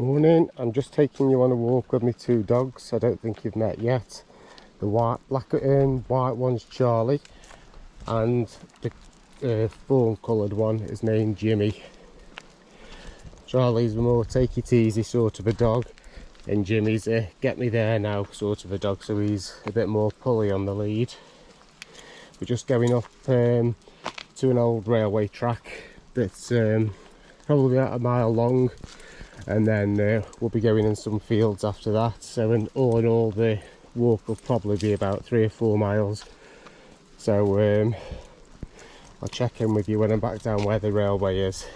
Morning, I'm just taking you on a walk with my two dogs. I don't think you've met yet. The black and white one's Charlie, and the fawn coloured one is named Jimmy. Charlie's the more take it easy sort of a dog, and Jimmy's a get me there now sort of a dog, so he's a bit more pulley on the lead. We're just going up to an old railway track that's probably about a mile long, and then we'll be going in some fields after that. So in all the walk will probably be about 3 or 4 miles. So I'll check in with you when I'm back down where the railway is.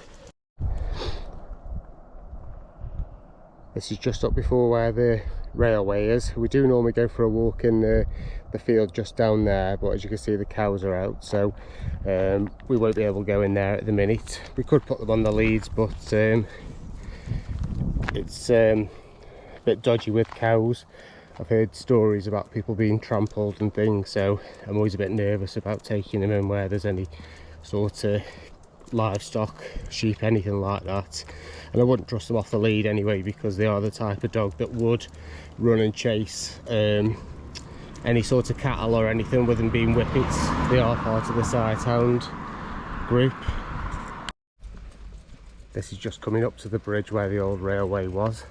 This is just up before where the railway is. We do normally go for a walk in the field just down there, but as you can see the cows are out, so we won't be able to go in there at the minute. We could put them on the leads, but it's a bit dodgy with cows. I've heard stories about people being trampled and things, so I'm always a bit nervous about taking them in where there's any sort of livestock, sheep, anything like that. And I wouldn't trust them off the lead anyway, because they are the type of dog that would run and chase any sort of cattle or anything, with them being whippets. They are part of the sighthound group. This is just coming up to the bridge where the old railway was.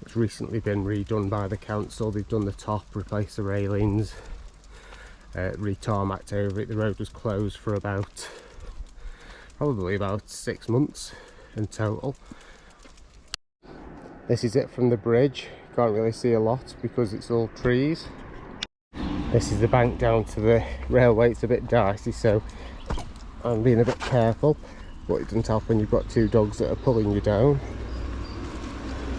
It's recently been redone by the council. They've done the top, replaced the railings, re-tarmacked over it. The road was closed for probably about 6 months in total. This is it from the bridge. Can't really see a lot because it's all trees. This is the bank down to the railway. It's a bit dicey, so I'm being a bit careful, but it doesn't help when you've got two dogs that are pulling you down.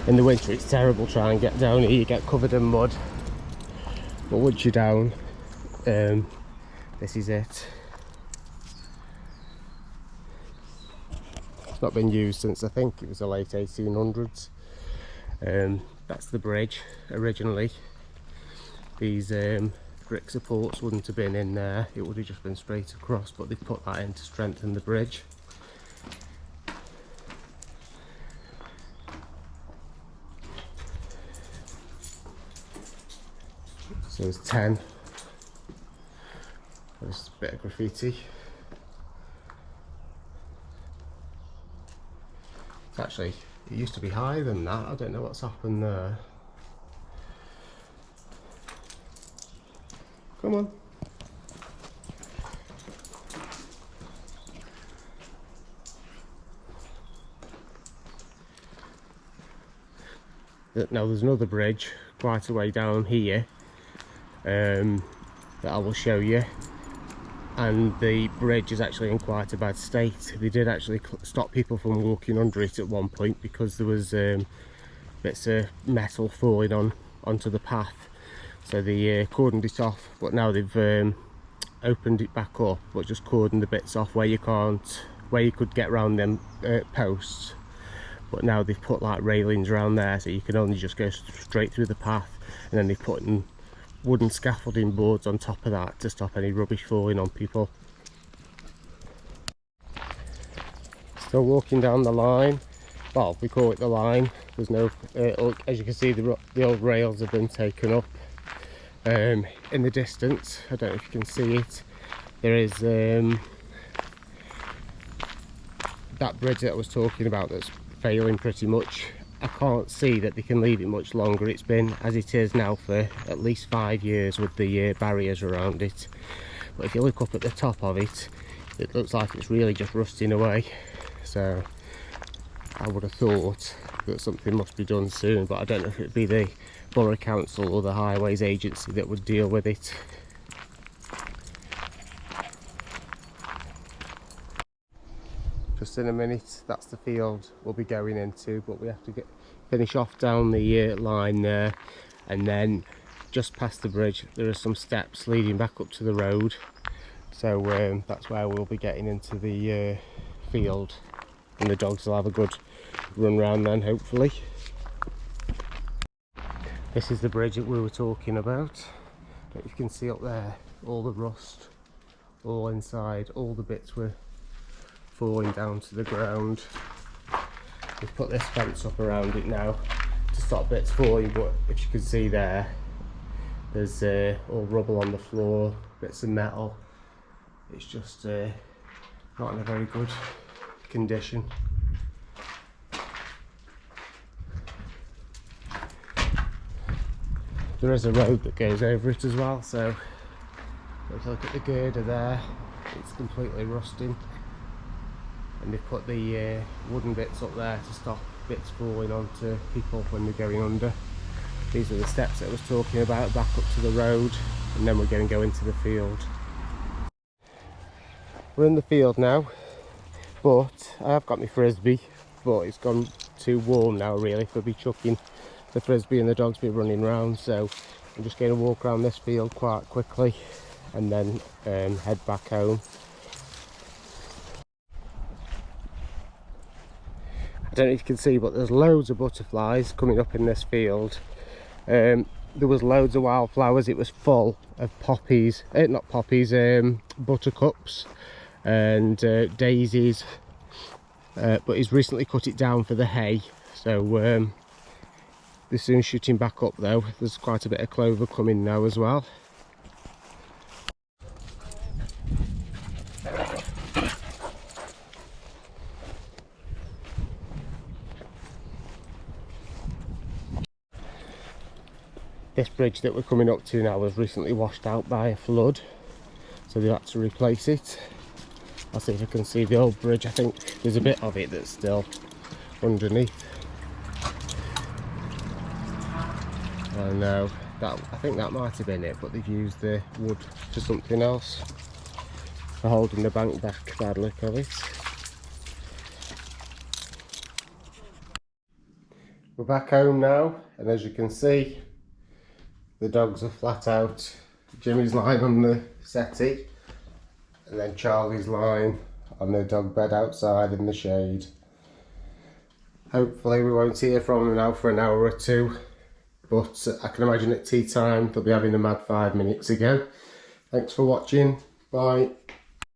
In the winter it's terrible trying to get down here, you get covered in mud, but once you're down, this is it. It's not been used since I think it was the late 1800s. That's the bridge originally. These brick supports wouldn't have been in there, it would have just been straight across, but they've put that in to strengthen the bridge. So there's 10. There's a bit of graffiti. It's actually, it used to be higher than that. I don't know what's happened there. Come on. Now there's another bridge quite a way down here that I will show you, and the bridge is actually in quite a bad state. They did actually stop people from walking under it at one point because there was bits of metal falling onto the path, so they cordoned it off, but now they've opened it back up, but just cordoned the bits off where you could get around them posts. But now they've put like railings around there, so you can only just go straight through the path, and then they've put in wooden scaffolding boards on top of that to stop any rubbish falling on people. Still walking down the line. Well, we call it the line. There's no, as you can see, the old rails have been taken up. In the distance, I don't know if you can see it, there is that bridge that I was talking about that's failing pretty much. I can't see that they can leave it much longer. It's been as it is now for at least 5 years with the barriers around it. But if you look up at the top of it, it looks like it's really just rusting away. So I would have thought that something must be done soon, but I don't know if it'd be the Borough Council or the Highways Agency that would deal with it. Just in a minute, that's the field we'll be going into, but we have to finish off down the line there, and then just past the bridge there are some steps leading back up to the road, so that's where we'll be getting into the field, and the dogs will have a good run round then, hopefully. This is the bridge that we were talking about. I don't know if you can see up there, all the rust, all inside, all the bits were falling down to the ground. We've put this fence up around it now to stop bits falling, but if you can see there, there's all rubble on the floor, bits of metal. It's just not in a very good condition. There is a road that goes over it as well, so if you look at the girder there, it's completely rusting, and they've put the wooden bits up there to stop bits falling onto people when they're going under. These are the steps that I was talking about, back up to the road, and then we're going to go into the field. We're in the field now, but I have got my frisbee, but it's gone too warm now really for me chucking the frisbee, and the dogs be running around, so I'm just going to walk around this field quite quickly and then head back home. I don't know if you can see, but there's loads of butterflies coming up in this field. There was loads of wildflowers. It was full of poppies, not poppies, buttercups and daisies, but he's recently cut it down for the hay, so they're soon shooting back up though. There's quite a bit of clover coming now as well. This bridge that we're coming up to now was recently washed out by a flood, so they had to replace it. I'll see if I can see the old bridge. I think there's a bit of it that's still underneath. I know that, I think that might have been it, but they've used the wood for something else, for holding the bank back, bad look of it. We're back home now, and as you can see, the dogs are flat out. Jimmy's lying on the settee, and then Charlie's lying on the dog bed outside in the shade. Hopefully we won't hear from them now for an hour or two, but I can imagine at tea time they'll be having a mad 5 minutes again. Thanks for watching, bye.